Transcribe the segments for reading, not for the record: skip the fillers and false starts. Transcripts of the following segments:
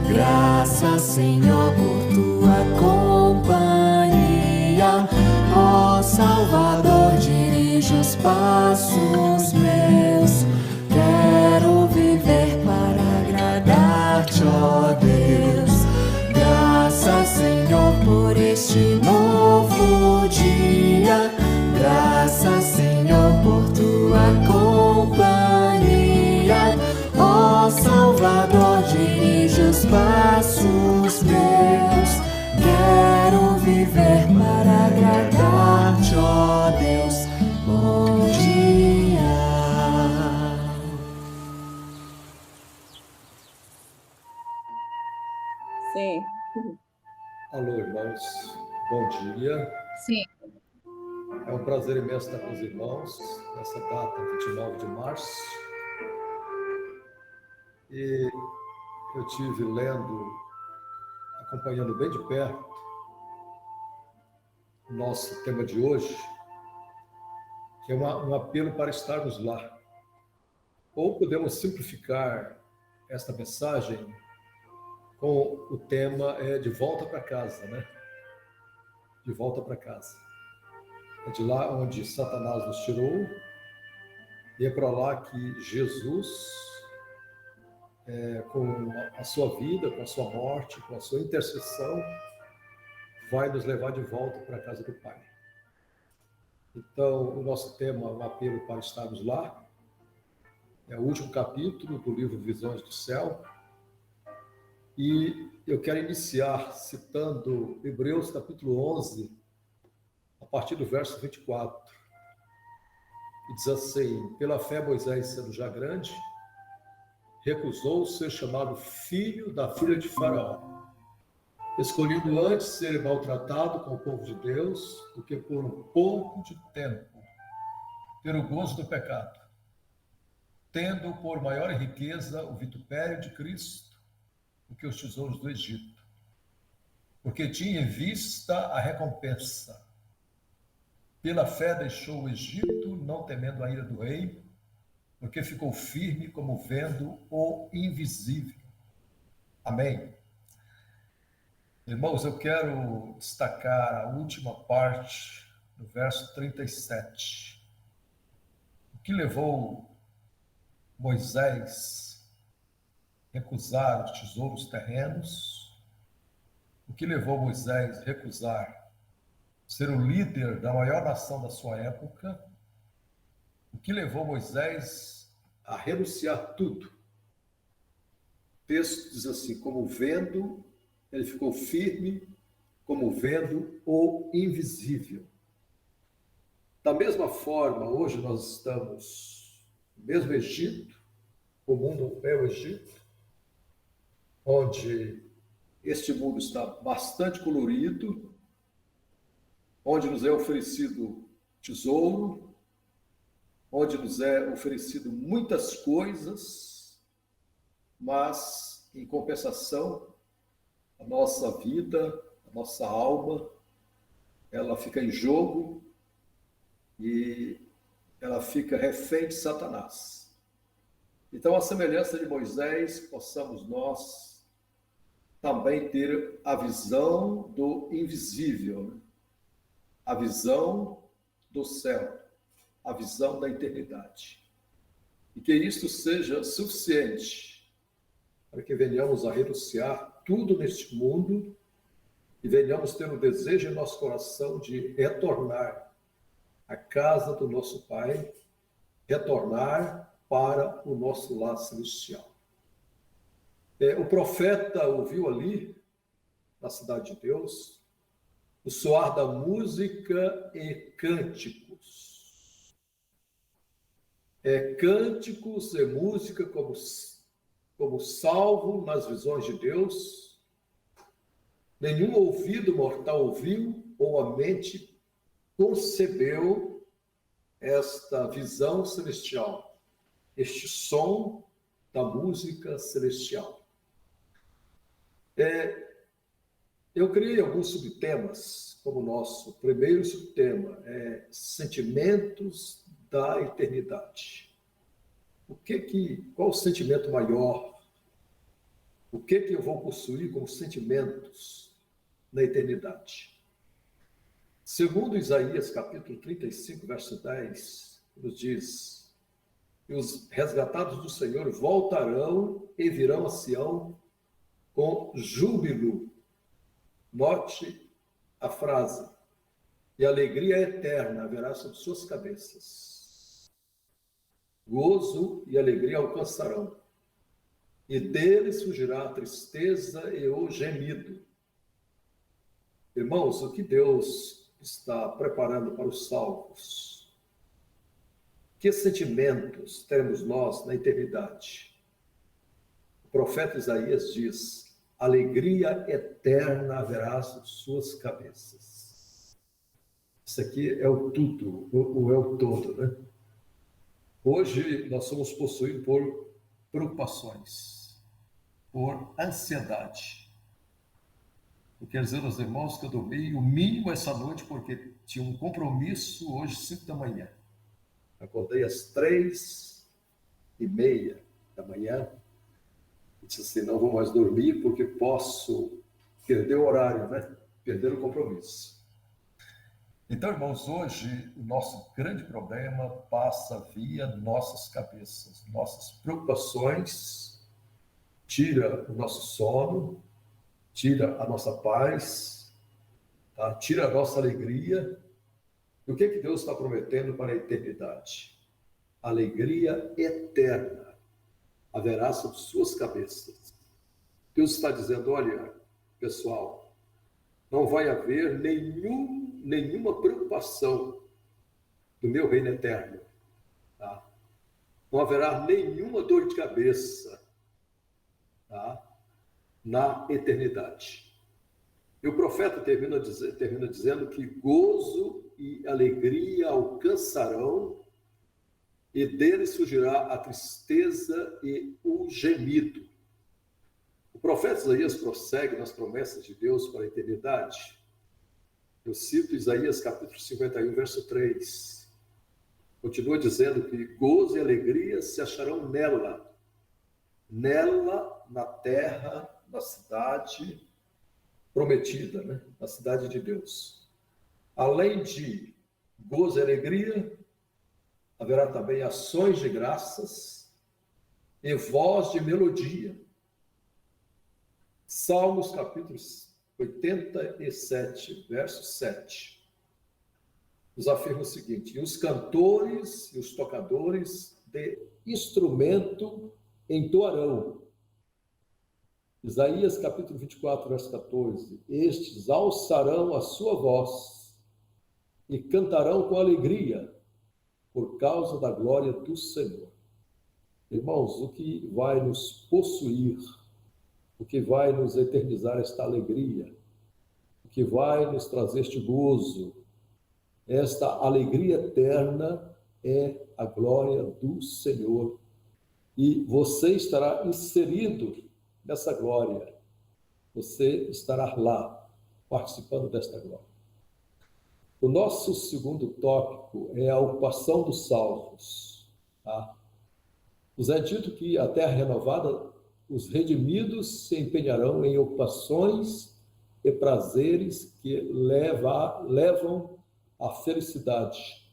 Graças, Senhor, por tua companhia. Ó Salvador, dirige os passos meus. Quero viver para agradar-te, ó Deus. Graças, Senhor, por este novo dia. Graças, Senhor, por tua companhia. Ó Salvador, dirige os passos meus. Quero viver para agradar-te, ó Deus. Bom dia. Sim. Alô, irmãos. Bom dia. Sim. É um prazer imenso estar com os irmãos nessa data, 29 de março. E eu tive lendo, acompanhando bem de perto o nosso tema de hoje, que é um apelo para estarmos lá. Ou podemos simplificar esta mensagem com o tema de volta para casa, né? De volta para casa. É de lá onde Satanás nos tirou, e é para lá que Jesus, com a sua vida, com a sua morte, com a sua intercessão, vai nos levar de volta para a casa do Pai. Então, o nosso tema é um apelo para estarmos lá. É o último capítulo do livro Visões do Céu. E eu quero iniciar citando Hebreus capítulo 11, a partir do verso 24. E diz assim: pela fé Moisés, sendo já grande, recusou ser chamado filho da filha de Faraó, escolhendo antes ser maltratado com o povo de Deus, do que por um pouco de tempo ter o gozo do pecado, tendo por maior riqueza o vitupério de Cristo do que os tesouros do Egito, porque tinha em vista a recompensa. Pela fé deixou o Egito, não temendo a ira do rei, porque ficou firme como vendo o invisível. Amém. Irmãos, eu quero destacar a última parte do verso 37. O que levou Moisés a recusar os tesouros terrenos? O que levou Moisés a recusar ser o líder da maior nação da sua época? O que levou Moisés a renunciar tudo? O texto diz assim: como vendo, ele ficou firme, como vendo o invisível. Da mesma forma, hoje nós estamos no mesmo Egito, o mundo é o Egito, onde este mundo está bastante colorido, onde nos é oferecido tesouro, onde nos é oferecido muitas coisas, mas, em compensação, a nossa vida, a nossa alma, ela fica em jogo e ela fica refém de Satanás. Então, a semelhança de Moisés, possamos nós também ter a visão do invisível, né? A visão do céu, a visão da eternidade. E que isto seja suficiente para que venhamos a renunciar tudo neste mundo e venhamos ter o desejo em nosso coração de retornar à casa do nosso Pai, retornar para o nosso lar celestial. O profeta ouviu ali, na cidade de Deus, o soar da música e cânticos. Cânticos e música como salvo nas visões de Deus. Nenhum ouvido mortal ouviu ou a mente concebeu esta visão celestial, este som da música celestial. Eu criei alguns subtemas, como o nosso primeiro subtema é sentimentos da eternidade. Qual o sentimento maior O que eu vou possuir como sentimentos na eternidade? Segundo Isaías, capítulo 35, verso 10, nos diz: e os resgatados do Senhor voltarão e virão a Sião com júbilo. Note a frase: e alegria eterna haverá sobre suas cabeças. Gozo e alegria alcançarão, e deles fugirá a tristeza e o gemido. Irmãos, o que Deus está preparando para os salvos? Que sentimentos teremos nós na eternidade? O profeta Isaías diz: alegria eterna haverá sobre suas cabeças. Isso aqui é o tudo, ou é o todo, né? Hoje nós somos possuídos por preocupações, por ansiedade. Eu quero dizer aos irmãos que eu dormi o mínimo essa noite porque tinha um compromisso hoje, 5 da manhã. Acordei às 3:30 da manhã. E disse assim: não vou mais dormir porque posso perder o horário, né? Perder o compromisso. Então, irmãos, hoje o nosso grande problema passa via nossas cabeças, nossas preocupações, tira o nosso sono, tira a nossa paz, tá? Tira a nossa alegria. E o que Deus está prometendo para a eternidade? Alegria eterna haverá sobre suas cabeças. Deus está dizendo: olha, pessoal, não vai haver nenhuma preocupação do meu reino eterno. Tá? Não haverá nenhuma dor de cabeça, tá? Na eternidade. E o profeta termina dizendo que gozo e alegria alcançarão, e dele surgirá a tristeza e o gemido. O profeta Isaías prossegue nas promessas de Deus para a eternidade. Eu cito Isaías capítulo 51, verso 3. Continua dizendo que gozo e alegria se acharão nela, na terra, na cidade prometida, né? Na cidade de Deus. Além de gozo e alegria, haverá também ações de graças e voz de melodia. Salmos capítulo 87, verso 7, nos afirma o seguinte: e os cantores e os tocadores de instrumento entoarão. Isaías capítulo 24, verso 14, estes alçarão a sua voz e cantarão com alegria por causa da glória do Senhor. Irmãos, o que vai nos possuir, o que vai nos eternizar esta alegria, o que vai nos trazer este gozo, esta alegria eterna é a glória do Senhor. E você estará inserido nessa glória. Você estará lá, participando desta glória. O nosso segundo tópico é a ocupação dos salvos. Tá? Nos é dito que a terra renovada, os redimidos se empenharão em ocupações e prazeres que levam à felicidade.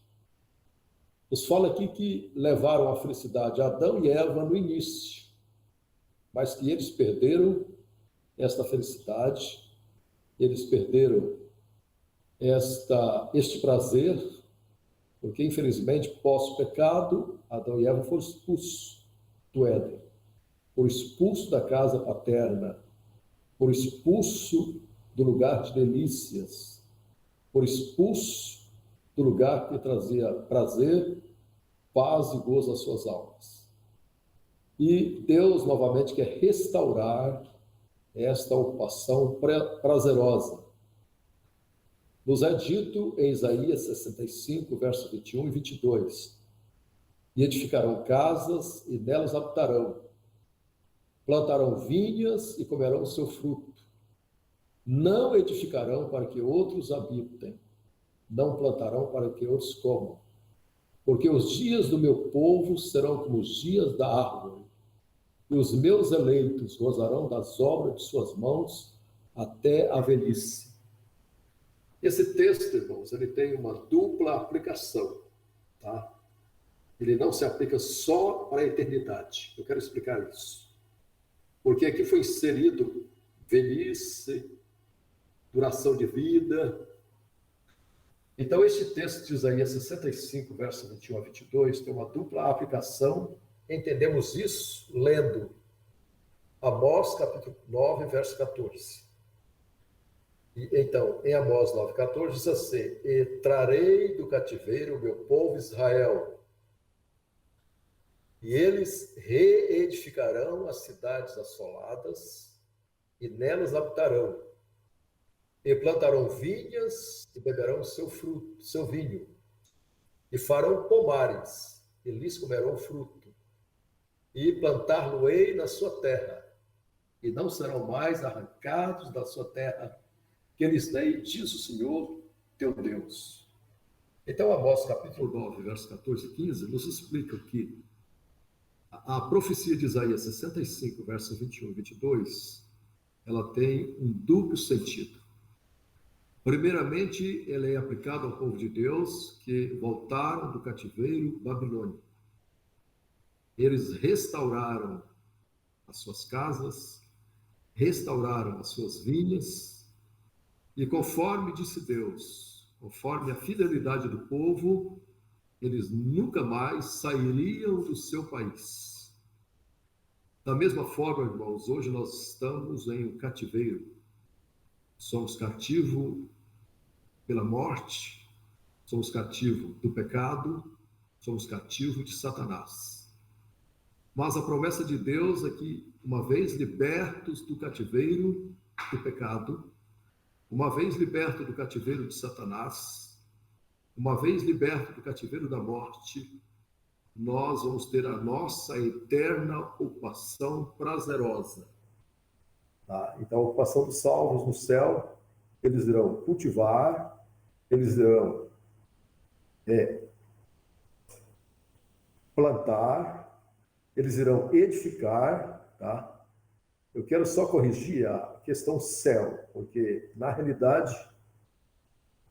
Nos fala aqui que levaram à felicidade Adão e Eva no início, mas que eles perderam esta felicidade, eles perderam este prazer, porque infelizmente pós-pecado, Adão e Eva foram expulsos do Éden, foram expulsos da casa paterna, foram expulsos do lugar de delícias, foram expulsos do lugar que trazia prazer, paz e gozo às suas almas. E Deus novamente quer restaurar esta ocupação prazerosa. Nos é dito em Isaías 65, verso 21 e 22, e edificarão casas e nelas habitarão, plantarão vinhas e comerão o seu fruto. Não edificarão para que outros habitem, não plantarão para que outros comam, porque os dias do meu povo serão como os dias da árvore, e os meus eleitos gozarão das obras de suas mãos até a velhice. Esse texto, irmãos, ele tem uma dupla aplicação, tá? Ele não se aplica só para a eternidade. Eu quero explicar isso. Porque aqui foi inserido velhice, duração de vida. Então, este texto de Isaías 65, verso 21 a 22, tem uma dupla aplicação. Entendemos isso lendo Amós, capítulo 9, verso 14. E, então, em Amós 9, 14, diz assim: E trarei do cativeiro o meu povo Israel, e eles reedificarão as cidades assoladas, e nelas habitarão, e plantarão vinhas, e beberão seu fruto, seu vinho, e farão pomares, e lhes comerão fruto, e plantar-lo-ei na sua terra, e não serão mais arrancados da sua terra, que eles dei, diz o Senhor, teu Deus. Então, Amós, capítulo 9, versos 14 e 15, nos explica que a profecia de Isaías 65, versos 21 e 22, ela tem um duplo sentido. Primeiramente, ela é aplicada ao povo de Deus que voltaram do cativeiro babilônico. Eles restauraram as suas casas, restauraram as suas vinhas, e conforme disse Deus, conforme a fidelidade do povo, eles nunca mais sairiam do seu país. Da mesma forma, irmãos, hoje nós estamos em um cativeiro. Somos cativos pela morte, somos cativos do pecado, somos cativos de Satanás. Mas a promessa de Deus é que, uma vez libertos do cativeiro do pecado, uma vez libertos do cativeiro de Satanás, uma vez libertos do cativeiro da morte, nós vamos ter a nossa eterna ocupação prazerosa. Tá? Então, a ocupação dos salvos no céu, eles irão cultivar, eles irão plantar, eles irão edificar, tá? Eu quero só corrigir a questão céu, porque, na realidade,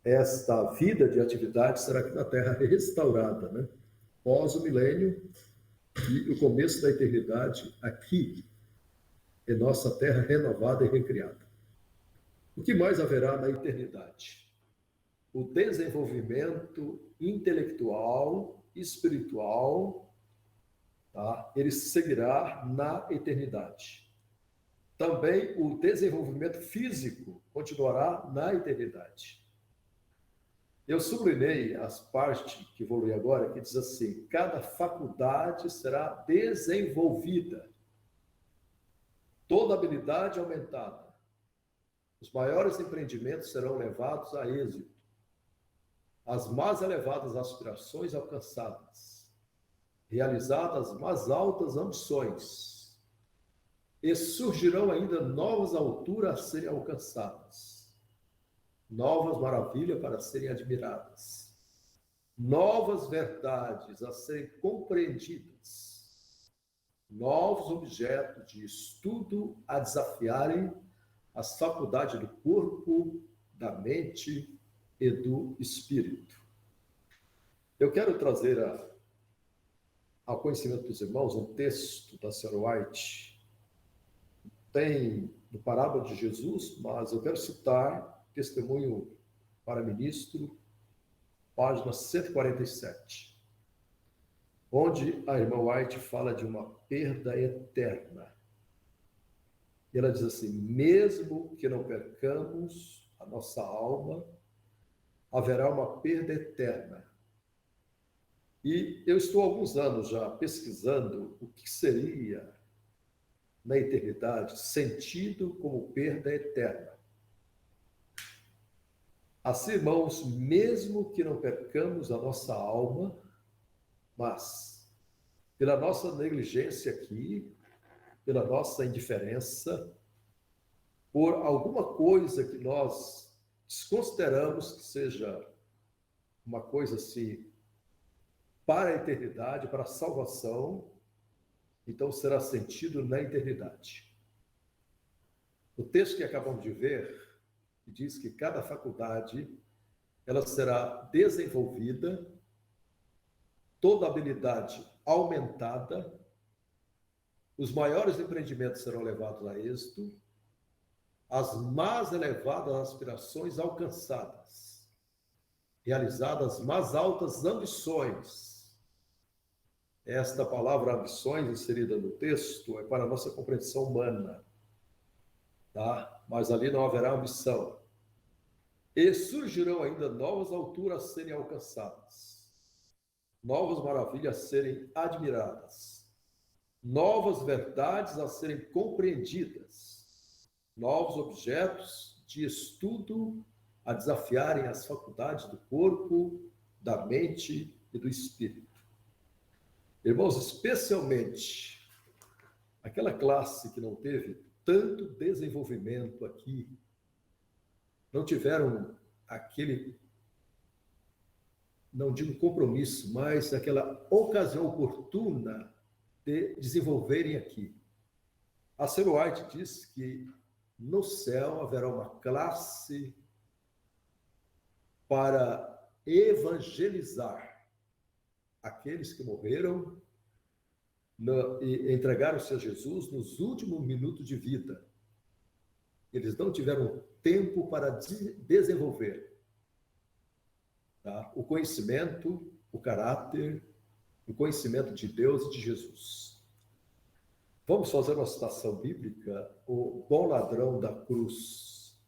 esta vida de atividade será aqui na Terra restaurada, né? Pós o milênio e o começo da eternidade aqui, em nossa Terra renovada e recriada. O que mais haverá na eternidade? O desenvolvimento intelectual, espiritual, tá? Ele seguirá na eternidade. Também o desenvolvimento físico continuará na eternidade. Eu sublinhei as partes que vou ler agora, que diz assim: cada faculdade será desenvolvida, toda habilidade aumentada, os maiores empreendimentos serão levados a êxito, as mais elevadas aspirações alcançadas, realizadas as mais altas ambições, e surgirão ainda novas alturas a serem alcançadas, novas maravilhas para serem admiradas, novas verdades a serem compreendidas, novos objetos de estudo a desafiarem as faculdades do corpo, da mente e do espírito. Eu quero trazer ao conhecimento dos irmãos um texto da senhora White. Tem no Parábola de Jesus, mas eu quero citar Testemunho para Ministro, página 147, onde a irmã White fala de uma perda eterna. E ela diz assim: mesmo que não percamos a nossa alma, haverá uma perda eterna. E eu estou há alguns anos já pesquisando o que seria na eternidade sentido como perda eterna. Assim, irmãos, mesmo que não percamos a nossa alma, mas pela nossa negligência aqui, pela nossa indiferença, por alguma coisa que nós desconsideramos que seja uma coisa assim para a eternidade, para a salvação, então será sentido na eternidade. O texto que acabamos de ver diz que cada faculdade ela será desenvolvida, toda habilidade aumentada, os maiores empreendimentos serão levados a êxito, as mais elevadas aspirações alcançadas, realizadas as mais altas ambições. Esta palavra ambições inserida no texto é para a nossa compreensão humana, tá? Mas ali não haverá ambição. E surgirão ainda novas alturas a serem alcançadas, novas maravilhas a serem admiradas, novas verdades a serem compreendidas, novos objetos de estudo a desafiarem as faculdades do corpo, da mente e do espírito. Irmãos, especialmente aquela classe que não teve tanto desenvolvimento aqui, não tiveram aquele, não digo compromisso, mas aquela ocasião oportuna de desenvolverem aqui. A Sr. White diz que no céu haverá uma classe para evangelizar aqueles que morreram e entregaram-se a Jesus nos últimos minutos de vida. Eles não tiveram tempo para desenvolver, tá? O conhecimento, o caráter, o conhecimento de Deus e de Jesus. Vamos fazer uma citação bíblica. O bom ladrão da cruz,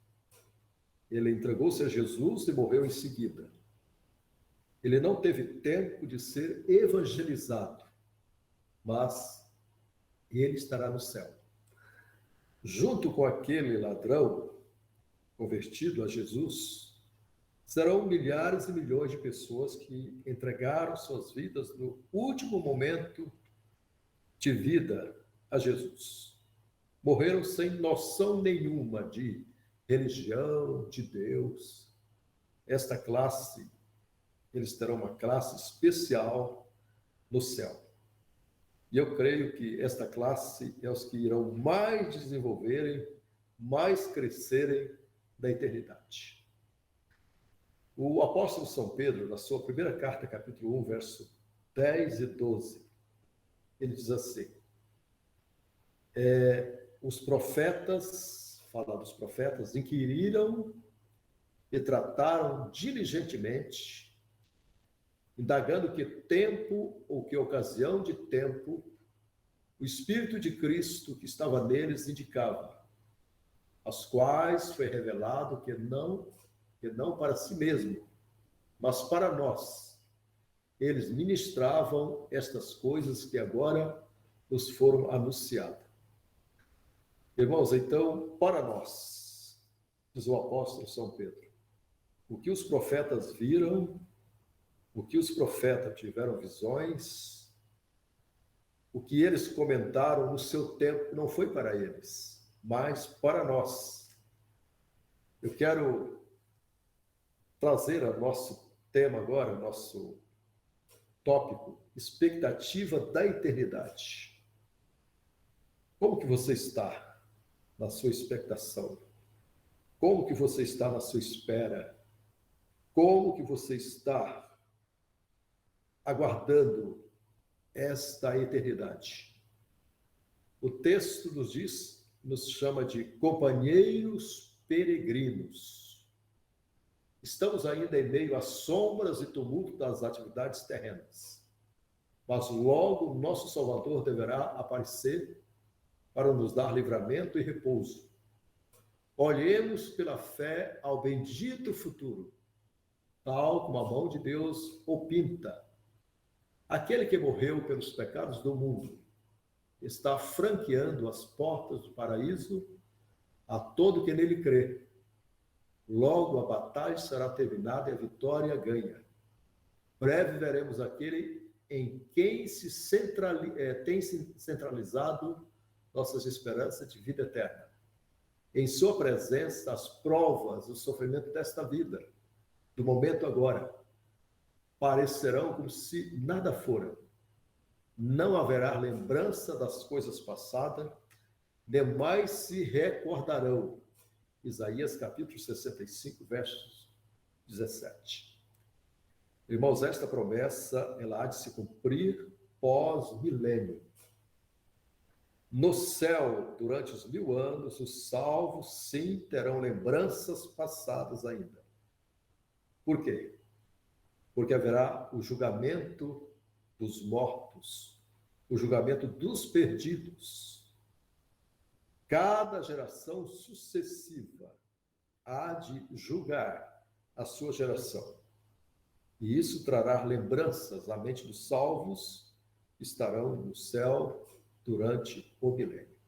ele entregou-se a Jesus e morreu em seguida. Ele não teve tempo de ser evangelizado, mas ele estará no céu. Junto com aquele ladrão convertido a Jesus, serão milhares e milhões de pessoas que entregaram suas vidas no último momento de vida a Jesus. Morreram sem noção nenhuma de religião, de Deus. Esta classe, eles terão uma classe especial no céu. E eu creio que esta classe é os que irão mais desenvolverem, mais crescerem da eternidade. O apóstolo São Pedro, na sua primeira carta, capítulo 1, verso 10 e 12, ele diz assim, os profetas, fala dos profetas, inquiriram e trataram diligentemente, indagando que tempo ou que ocasião de tempo o Espírito de Cristo que estava neles indicava, aos quais foi revelado que não para si mesmo, mas para nós. Eles ministravam estas coisas que agora nos foram anunciadas. Irmãos, então, para nós, diz o apóstolo São Pedro, o que os profetas viram, o que os profetas tiveram visões, o que eles comentaram no seu tempo não foi para eles, mas para nós. Eu quero trazer ao nosso tema agora, nosso tópico, expectativa da eternidade. Como que você está na sua expectação? Como que você está na sua espera? Como que você está aguardando esta eternidade? O texto nos chama de companheiros peregrinos. Estamos ainda em meio às sombras e tumulto das atividades terrenas, mas logo o nosso Salvador deverá aparecer para nos dar livramento e repouso. Olhemos pela fé ao bendito futuro, tal como a mão de Deus o pinta. Aquele que morreu pelos pecados do mundo está franqueando as portas do paraíso a todo que nele crê. Logo a batalha será terminada e a vitória ganha. Breve veremos aquele em quem tem se centralizado nossas esperanças de vida eterna. Em sua presença, as provas, o sofrimento desta vida, do momento agora, parecerão como se nada fora. não haverá lembrança das coisas passadas, nem mais se recordarão. Isaías capítulo 65, versos 17. Irmãos, esta promessa, ela há de se cumprir pós-milênio. No céu, durante os 1000 anos, os salvos, sim, terão lembranças passadas ainda. Por quê? Porque haverá o julgamento dos mortos, o julgamento dos perdidos. Cada geração sucessiva há de julgar a sua geração. E isso trará lembranças à mente dos salvos, que estarão no céu durante o milênio.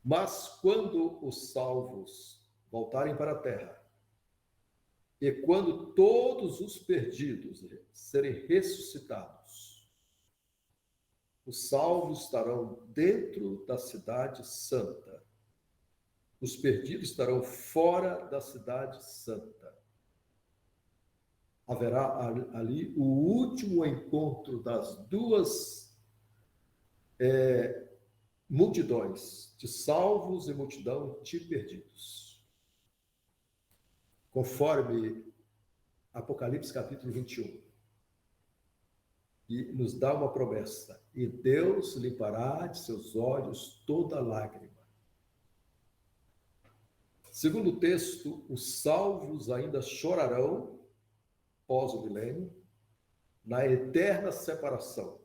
Mas quando os salvos voltarem para a terra, e quando todos os perdidos serem ressuscitados, os salvos estarão dentro da cidade santa. Os perdidos estarão fora da cidade santa. Haverá ali o último encontro das duas multidões, de salvos e multidão de perdidos. Conforme Apocalipse capítulo 21. E nos dá uma promessa: e Deus limpará de seus olhos toda lágrima. Segundo o texto, os salvos ainda chorarão pós o milênio, na eterna separação.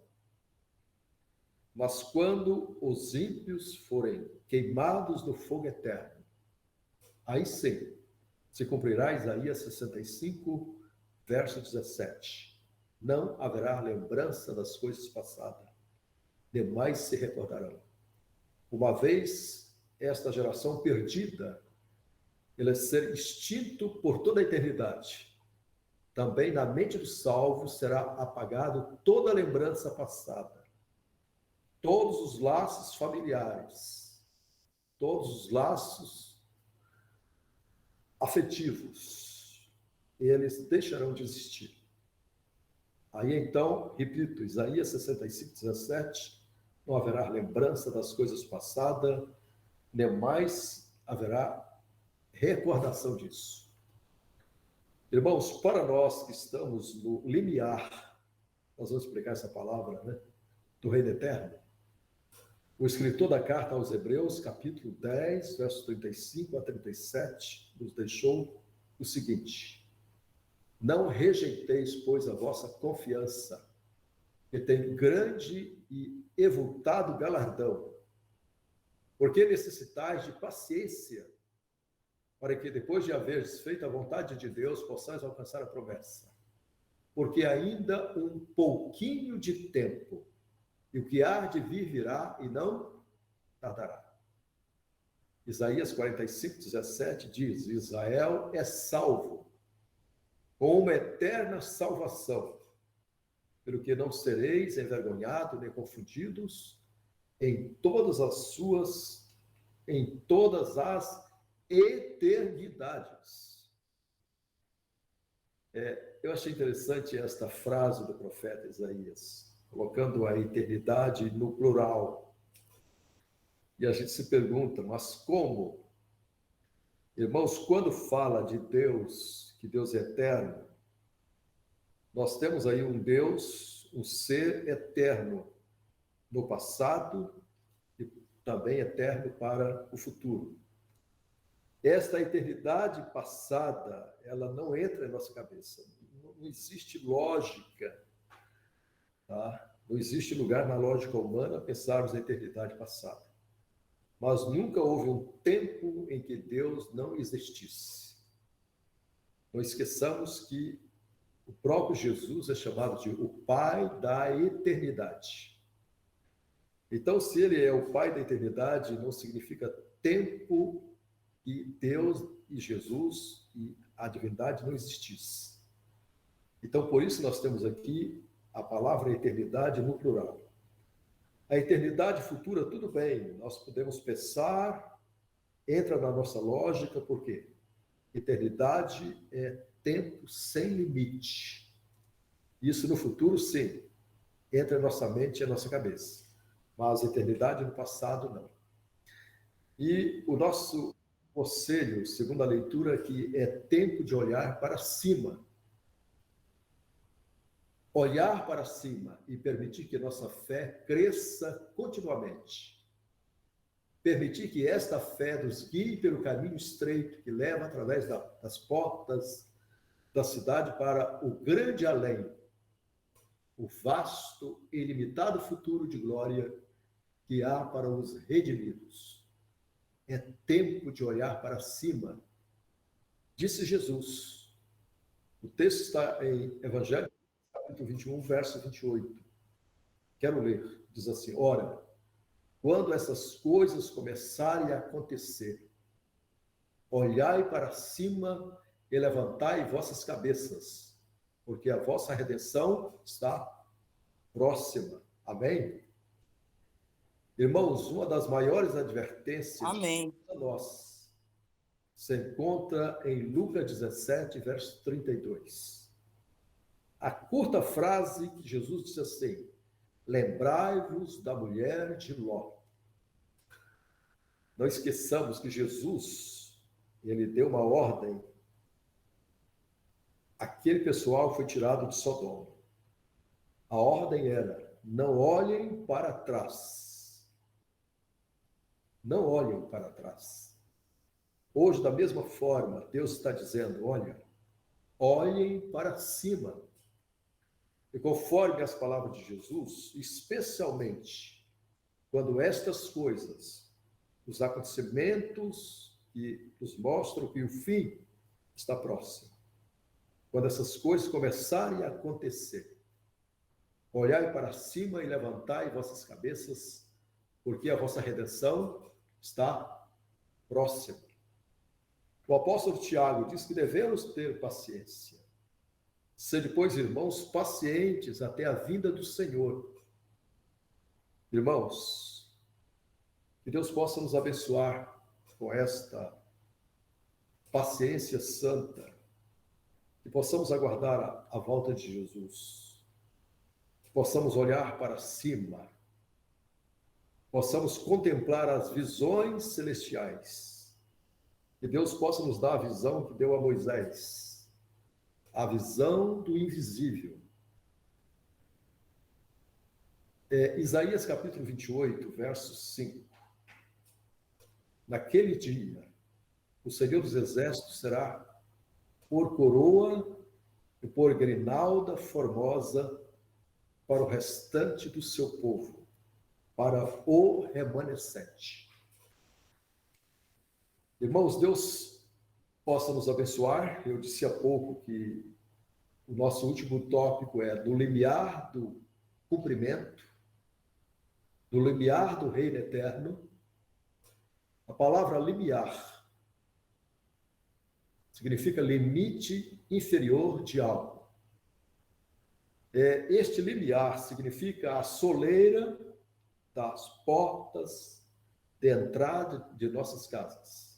Mas quando os ímpios forem queimados no fogo eterno, aí sim se cumprirá Isaías 65, verso 17. Não haverá lembrança das coisas passadas, demais se recordarão. Uma vez esta geração perdida, ela ser extinto por toda a eternidade, também na mente dos salvos será apagado toda a lembrança passada. Todos os laços familiares, todos os laços afetivos, eles deixarão de existir. Aí então, repito, Isaías 65, 17, não haverá lembrança das coisas passadas, nem mais haverá recordação disso. Irmãos, para nós que estamos no limiar, nós vamos explicar essa palavra, né? Do Reino Eterno. O escritor da carta aos Hebreus, capítulo 10, versos 35 a 37, nos deixou o seguinte: não rejeiteis, pois, a vossa confiança, que tem grande e avultado galardão, porque necessitais de paciência, para que depois de haveres feito a vontade de Deus, possais alcançar a promessa. Porque ainda um pouquinho de tempo, e o que há de vir virá e não tardará. Isaías 45, 17 diz: Israel é salvo, com uma eterna salvação, pelo que não sereis envergonhados nem confundidos em todas as eternidades. Eu achei interessante esta frase do profeta Isaías, colocando a eternidade no plural. E a gente se pergunta, mas como? Irmãos, quando fala de Deus, que Deus é eterno, nós temos aí um Deus, um ser eterno no passado e também eterno para o futuro. Esta eternidade passada, ela não entra em nossa cabeça. Não existe lógica, tá? Não existe lugar na lógica humana pensarmos na eternidade passada. Mas nunca houve um tempo em que Deus não existisse. Não esqueçamos que o próprio Jesus é chamado de o Pai da eternidade. Então, se ele é o Pai da eternidade, não significa tempo que Deus e Jesus e a divindade não existisse. Então, por isso nós temos aqui a palavra eternidade no plural. A eternidade futura, tudo bem, nós podemos pensar, entra na nossa lógica, por quê? Eternidade é tempo sem limite. Isso no futuro, sim. entre a nossa mente e a nossa cabeça, mas a eternidade no passado não. E o nosso conselho, segundo a leitura, que é tempo de olhar para cima. Olhar para cima e permitir que nossa fé cresça continuamente. Permitir que esta fé nos guie pelo caminho estreito que leva através das portas da cidade para o grande além, o vasto e ilimitado futuro de glória que há para os redimidos. É tempo de olhar para cima, disse Jesus. O texto está em Evangelho, capítulo 21, verso 28. Quero ler. Diz assim: ora, quando essas coisas começarem a acontecer, olhai para cima e levantai vossas cabeças, porque a vossa redenção está próxima. Amém? Irmãos, uma das maiores advertências Amém. a nós se encontra em Lucas 17, verso 32. A curta frase que Jesus disse assim: lembrai-vos da mulher de Ló. Não esqueçamos que Jesus, ele deu uma ordem. Aquele pessoal foi tirado de Sodoma. A ordem era: não olhem para trás. Não olhem para trás. Hoje, da mesma forma, Deus está dizendo: olha, olhem para cima. E conforme as palavras de Jesus, especialmente quando estas coisas, os acontecimentos que nos mostram que o fim está próximo, quando essas coisas começarem a acontecer, olhai para cima e levantai vossas cabeças, porque a vossa redenção está próxima. O apóstolo Tiago diz que devemos ter paciência. Sede, pois, irmãos, pacientes até a vinda do Senhor. Irmãos, que Deus possa nos abençoar com esta paciência santa, que possamos aguardar a volta de Jesus, que possamos olhar para cima, possamos contemplar as visões celestiais, que Deus possa nos dar a visão que deu a Moisés, a visão do invisível. Isaías capítulo 28, verso 5. Naquele dia, o Senhor dos Exércitos será por coroa e por grinalda formosa para o restante do seu povo, para o remanescente. Irmãos, Deus possa nos abençoar. Eu disse há pouco que o nosso último tópico é do limiar do cumprimento, do limiar do reino eterno. A palavra limiar significa limite inferior de algo. Este limiar significa a soleira das portas de entrada de nossas casas.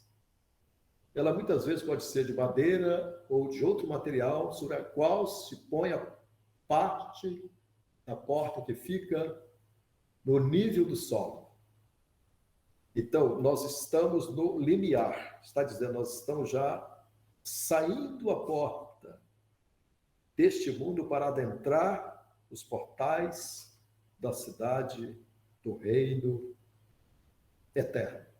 Ela muitas vezes pode ser de madeira ou de outro material sobre a qual se põe a parte da porta que fica no nível do solo. Então, nós estamos no limiar. Está dizendo, nós estamos já saindo a porta deste mundo para adentrar os portais da cidade do reino eterno.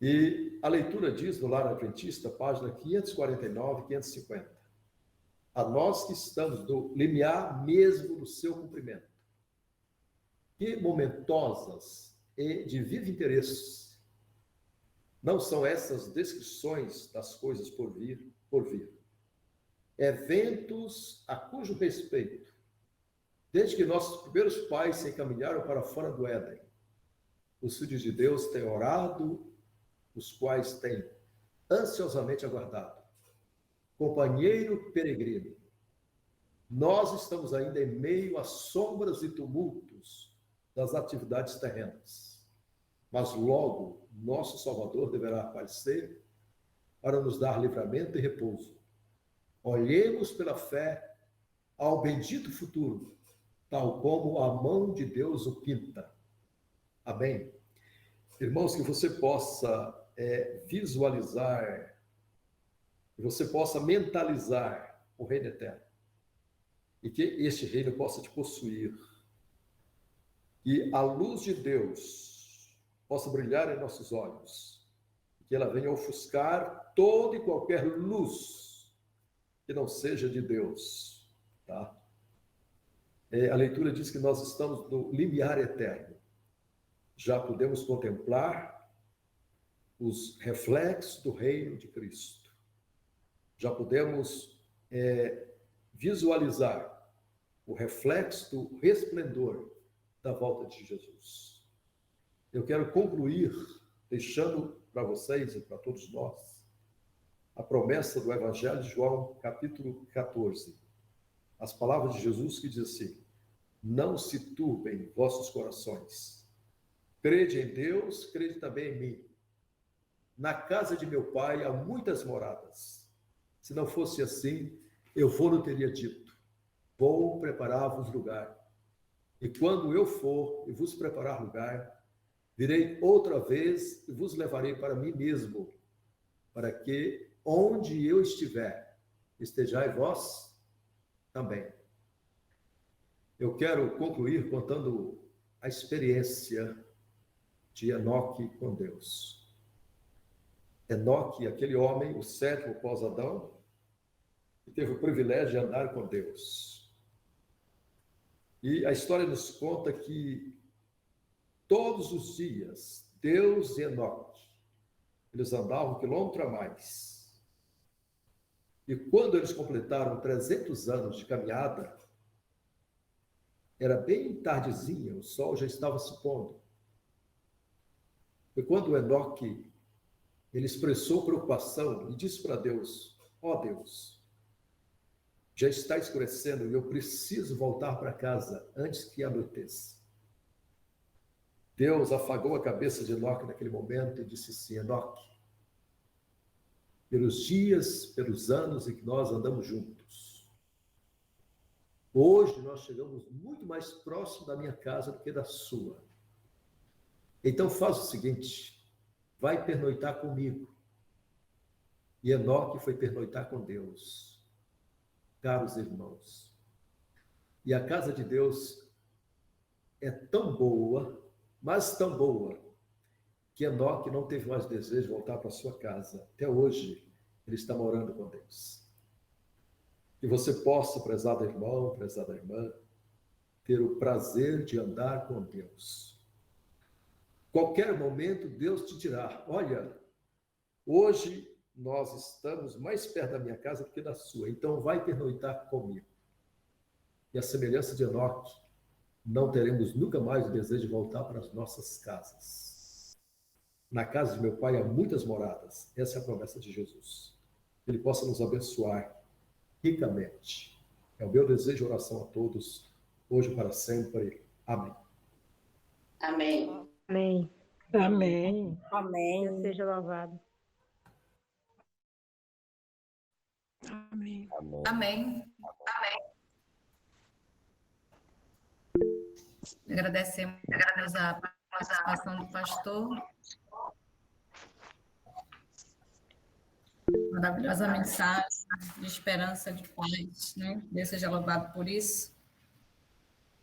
E a leitura diz no Lar Adventista, página 549 e 550. A nós que estamos no limiar mesmo do seu cumprimento. Que momentosas e de vivo interesse não são essas descrições das coisas por vir. Eventos a cujo respeito, desde que nossos primeiros pais se encaminharam para fora do Éden, os filhos de Deus têm orado, os quais têm ansiosamente aguardado. Companheiro peregrino, nós estamos ainda em meio a sombras e tumultos das atividades terrenas, mas logo nosso Salvador deverá aparecer para nos dar livramento e repouso. Olhemos pela fé ao bendito futuro, tal como a mão de Deus o pinta. Amém? Irmãos, que você possa visualizar, que você possa mentalizar o reino eterno, e que este reino possa te possuir, que a luz de Deus possa brilhar em nossos olhos, que ela venha ofuscar toda e qualquer luz que não seja de Deus, tá? A leitura diz que nós estamos no limiar eterno. Já podemos contemplar os reflexos do reino de Cristo. Já podemos visualizar o reflexo do resplendor da volta de Jesus. Eu quero concluir deixando para vocês e para todos nós a promessa do Evangelho de João, capítulo 14. As palavras de Jesus que diz assim: não se turbem vossos corações. Crede em Deus, crede também em mim. Na casa de meu pai há muitas moradas. Se não fosse assim, eu não teria dito: vou preparar-vos lugar. E quando eu for e vos preparar lugar, virei outra vez e vos levarei para mim mesmo, para que onde eu estiver, estejais vós também. Eu quero concluir contando a experiência de Enoque com Deus. Enoque, aquele homem, o sétimo pós-Adão, que teve o privilégio de andar com Deus. E a história nos conta que todos os dias, Deus e Enoque, eles andavam um quilômetro a mais. E quando eles completaram 300 anos de caminhada, era bem tardezinha, o sol já estava se pondo. E quando Enoque, ele expressou preocupação e disse para Deus: ó Deus, já está escurecendo e eu preciso voltar para casa antes que anoiteça. Deus afagou a cabeça de Enoque naquele momento e disse assim: Enoque, pelos dias, pelos anos em que nós andamos juntos, hoje nós chegamos muito mais próximo da minha casa do que da sua. Então faz o seguinte, vai pernoitar comigo. E Enoque foi pernoitar com Deus. Caros irmãos, e a casa de Deus é tão boa, mas tão boa, que Enoque não teve mais desejo de voltar para sua casa. Até hoje, ele está morando com Deus. Que você possa, prezado irmão, prezada irmã, ter o prazer de andar com Deus. Qualquer momento, Deus te dirá: olha, hoje nós estamos mais perto da minha casa do que da sua, então vai pernoitar comigo. E a semelhança de Enoque, não teremos nunca mais o desejo de voltar para as nossas casas. Na casa de meu pai há muitas moradas. Essa é a promessa de Jesus. Que ele possa nos abençoar ricamente. É o meu desejo e oração a todos, hoje e para sempre. Amém. Amém. Amém. Amém. Deus Amém. seja louvado. Amém. Amém. Agradecemos a participação do pastor. Maravilhosa mensagem de esperança, de paz, né? Deus seja louvado por isso.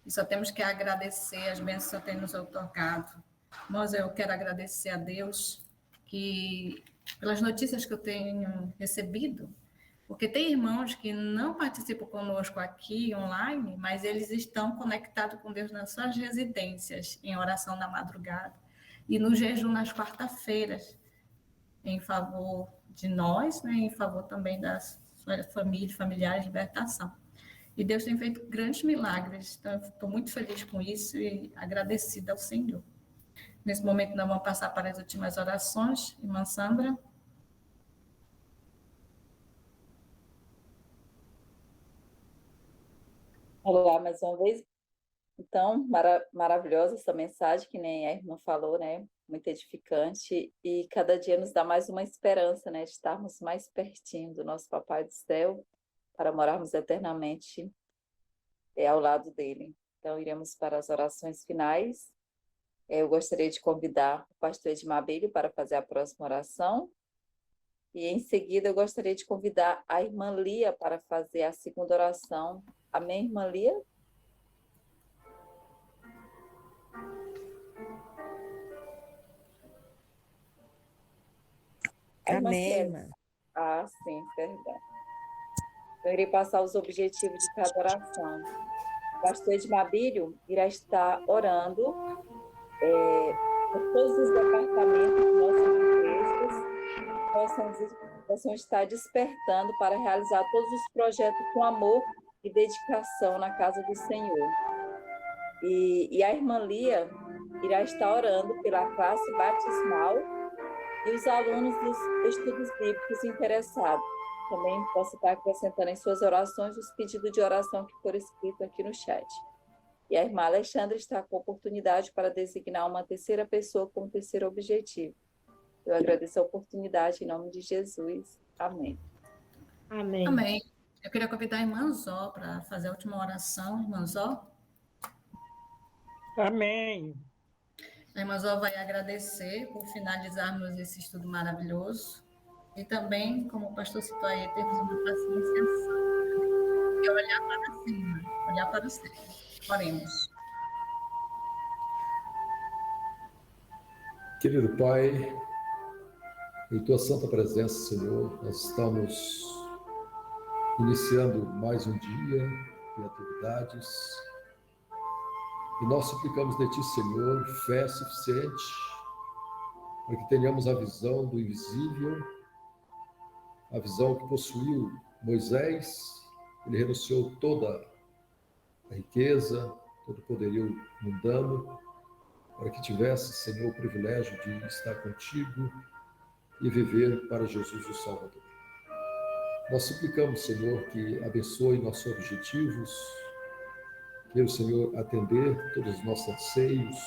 E só temos que agradecer as bênçãos que só tem nos otorgado. Mas eu quero agradecer a Deus pelas notícias que eu tenho recebido, porque tem irmãos que não participam conosco aqui online, mas eles estão conectados com Deus nas suas residências, em oração na madrugada e no jejum nas quarta-feiras, em favor de nós, né, em favor também das famílias, familiares, libertação. E Deus tem feito grandes milagres, então estou muito feliz com isso e agradecida ao Senhor. Nesse momento, nós vamos passar para as últimas orações. Irmã Sandra. Olá, mais uma vez. Então, maravilhosa essa mensagem, que nem a irmã falou, né? Muito edificante. E cada dia nos dá mais uma esperança, né? De estarmos mais pertinho do nosso Papai do Céu, para morarmos eternamente ao lado dele. Então, iremos para as orações finais. Eu gostaria de convidar o pastor Edmar Bilho para fazer a próxima oração. E, em seguida, eu gostaria de convidar a irmã Lia para fazer a segunda oração. Amém, irmã Lia? A irmã Amém, Kelly. irmã. Ah, sim, perdão. Eu irei passar os objetivos de cada oração. O pastor Edmar Bilho irá estar orando por todos os departamentos de nossas igrejas, possam estar despertando para realizar todos os projetos com amor e dedicação na casa do Senhor. E a irmã Lia irá estar orando pela classe batismal e os alunos dos estudos bíblicos interessados. Também posso estar acrescentando em suas orações os pedidos de oração que foram escritos aqui no chat. E a irmã Alexandra está com oportunidade para designar uma terceira pessoa como terceiro objetivo. Eu agradeço a oportunidade em nome de Jesus. Amém. Amém. Amém. Eu queria convidar a irmã Zó para fazer a última oração. Irmã Zó? Amém. A irmã Zó vai agradecer por finalizarmos esse estudo maravilhoso e também, como o pastor citou aí, termos uma paciência santa e olhar para cima, olhar para o céu. Oremos. Querido Pai, em tua santa presença, Senhor, nós estamos iniciando mais um dia de atividades e nós suplicamos de ti, Senhor, fé suficiente para que tenhamos a visão do invisível, a visão que possuiu Moisés. Ele renunciou toda a riqueza, todo o poderio mundano, para que tivesse, Senhor, o privilégio de estar contigo e viver para Jesus o Salvador. Nós suplicamos, Senhor, que abençoe nossos objetivos, que o Senhor atender todos os nossos anseios,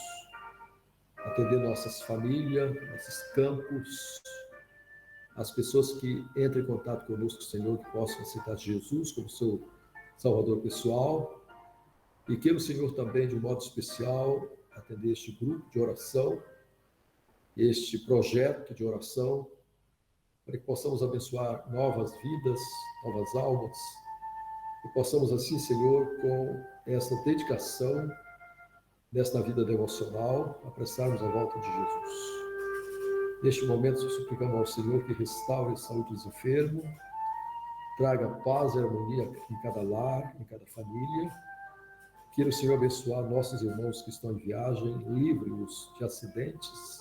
atender nossas famílias, nossos campos, as pessoas que entram em contato conosco, Senhor, que possam aceitar Jesus como seu Salvador pessoal, e que o Senhor também, de um modo especial, atender este grupo de oração, este projeto de oração, para que possamos abençoar novas vidas, novas almas, e possamos assim, Senhor, com essa dedicação nesta vida devocional, apressarmos a volta de Jesus. Neste momento, suplicamos ao Senhor que restaure a saúde dos enfermos, traga paz e harmonia em cada lar, em cada família. Queira o Senhor abençoar nossos irmãos que estão em viagem, livre-os de acidentes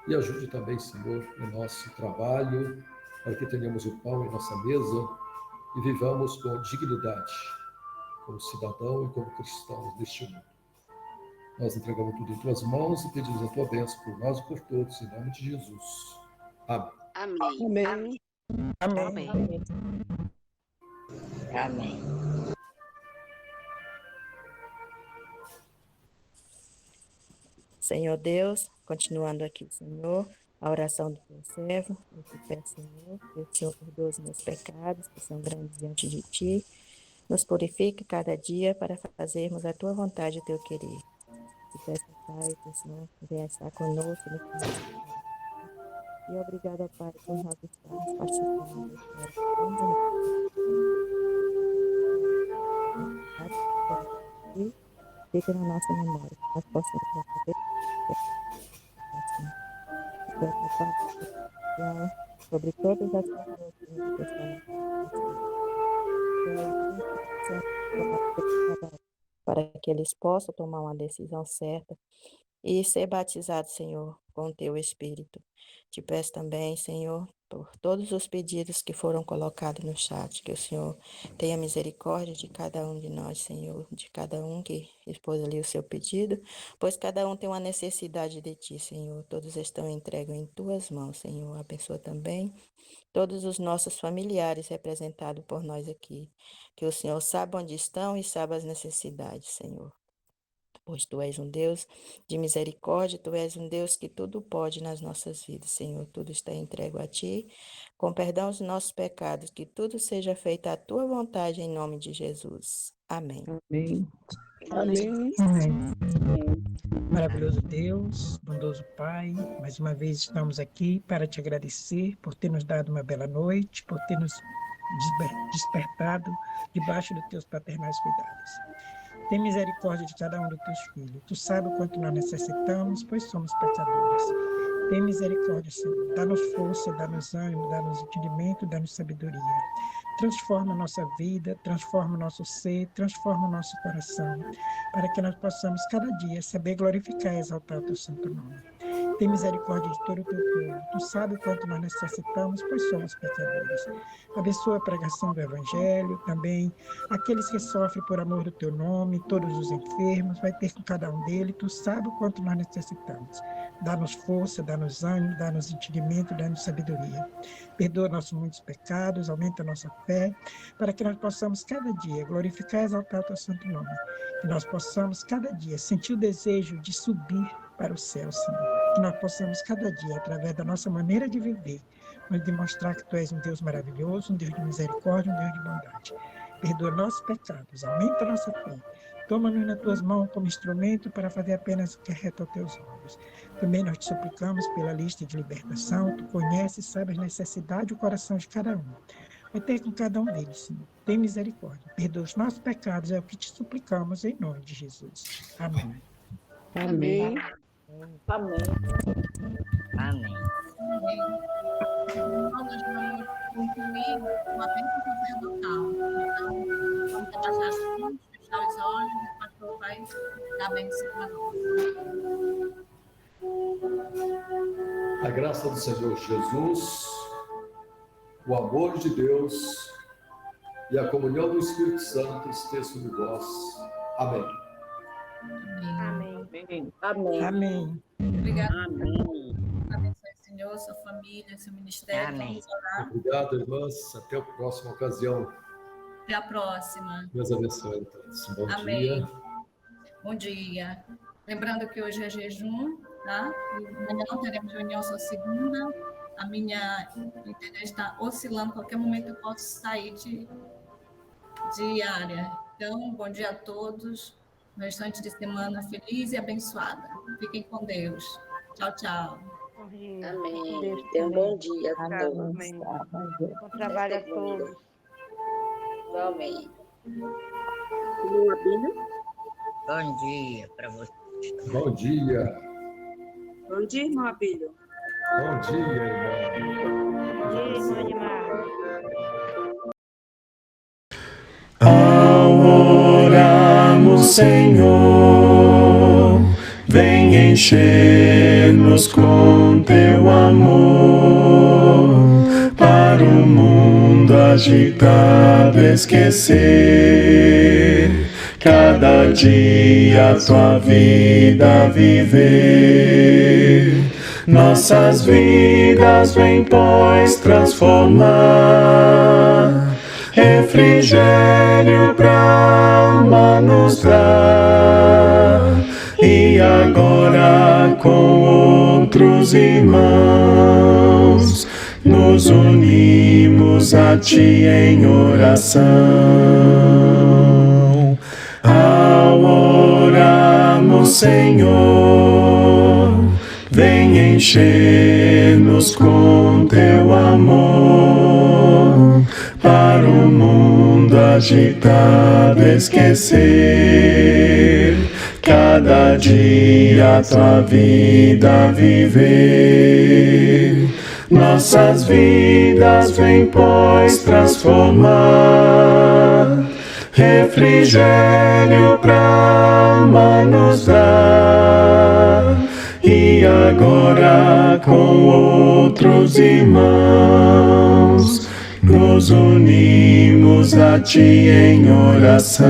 e ajude também, Senhor, no nosso trabalho, para que tenhamos o pão em nossa mesa e vivamos com dignidade, como cidadão e como cristãos deste mundo. Nós entregamos tudo em tuas mãos e pedimos a tua bênção por nós e por todos, em nome de Jesus. Amém. Amém. Amém. Amém. Amém. Amém. Senhor Deus, continuando aqui, Senhor, a oração do teu servo, eu te peço, Senhor, que o Senhor perdoe os meus pecados, que são grandes diante de ti, nos purifique cada dia para fazermos a tua vontade e o teu querer. Te peço, Pai, que o Senhor venha estar conosco no final. E obrigada, Pai, por nós estarmos participando desta oração e fique na nossa memória, que nós possamos saber sobre todas as pessoas que nos estão para que eles possam tomar uma decisão certa e ser batizados, Senhor, com o teu Espírito. Te peço também, Senhor, por todos os pedidos que foram colocados no chat, que o Senhor tenha misericórdia de cada um de nós, Senhor, de cada um que expôs ali o seu pedido, pois cada um tem uma necessidade de ti, Senhor. Todos estão entregues em tuas mãos, Senhor. Abençoa também todos os nossos familiares representados por nós aqui, que o Senhor saiba onde estão e saiba as necessidades, Senhor. pois Tu és um Deus de misericórdia, Tu és um Deus que tudo pode nas nossas vidas, Senhor. Tudo está entregue a Ti, com perdão dos nossos pecados, que tudo seja feito à Tua vontade, em nome de Jesus. Amém. Amém. Amém. Amém. Maravilhoso Deus, bondoso Pai, mais uma vez estamos aqui para te agradecer por ter nos dado uma bela noite, por ter nos despertado debaixo dos teus paternais cuidados. Tem misericórdia de cada um dos teus filhos. Tu sabes o quanto nós necessitamos, pois somos pecadores. Tem misericórdia, Senhor. Dá-nos força, dá-nos ânimo, dá-nos entendimento, dá-nos sabedoria. Transforma a nossa vida, transforma o nosso ser, transforma o nosso coração, para que nós possamos cada dia saber glorificar e exaltar o teu santo nome. Tem misericórdia de todo o teu povo. Tu sabes o quanto nós necessitamos, pois somos pecadores. Abençoa a pregação do Evangelho, também aqueles que sofrem por amor do teu nome, todos os enfermos, vai ter com cada um deles. Tu sabes o quanto nós necessitamos. Dá-nos força, dá-nos ânimo, dá-nos entendimento, dá-nos sabedoria. Perdoa nossos muitos pecados, aumenta a nossa fé, para que nós possamos cada dia glorificar e exaltar o teu santo nome. Que nós possamos cada dia sentir o desejo de subir para o céu, Senhor. Que nós possamos cada dia, através da nossa maneira de viver, nos demonstrar que Tu és um Deus maravilhoso, um Deus de misericórdia, um Deus de bondade. Perdoa nossos pecados, aumenta a nossa fé. Toma-nos nas Tuas mãos como instrumento para fazer apenas o que é reto aos Teus olhos. Também nós te suplicamos pela lista de libertação. Tu conheces, sabes a necessidade e o coração de cada um. Vai ter com cada um deles, Senhor. Tem misericórdia. Perdoa os nossos pecados, é o que te suplicamos em nome de Jesus. Amém. Amém. Amém. Amém. Então, nós vamos concluir uma bênção sacerdotal. Então, vamos abaixar as mãos, fechar os olhos, e o pastor vai dar bênção para nós. A graça do Senhor Jesus, o amor de Deus e a comunhão do Espírito Santo esteja sobre vós. Amém. Amém. Amém. Amém. Amém. Obrigada. Amém. Abençoe, Senhor, sua família, seu ministério. Amém. Vamos orar. Obrigado, irmãs. Até a próxima ocasião. Até a próxima. Deus abençoe a todos. Bom Amém. dia. Bom dia. Lembrando que hoje é jejum, tá? E amanhã não teremos reunião, só segunda. A minha internet está oscilando. A qualquer momento eu posso sair de área. Então, bom dia a todos. Um restante de semana feliz e abençoada. Fiquem com Deus. Tchau, tchau. Bom dia. Amém. Tenham um bom dia a todos. Amém. Bom trabalho a todos. Igualmente. Bom dia para você. Bom dia. Bom dia, irmão Abílio. Bom dia, irmão. Bom dia, irmã Animar. Ao orarmos, Senhor, vem encher-nos com Teu amor, para o mundo agitado esquecer, cada dia Tua vida viver. Nossas vidas vem, pois, transformar, refrigério pra alma nos dar. E agora com outros irmãos nos unimos a Ti em oração. Ao orarmos, Senhor, vem encher-nos com Teu amor, para o mundo agitado esquecer, cada dia Tua vida viver. Nossas vidas vem, pois, transformar, refrigério pra alma nos dar. E agora com outros irmãos nos unimos a Ti em oração.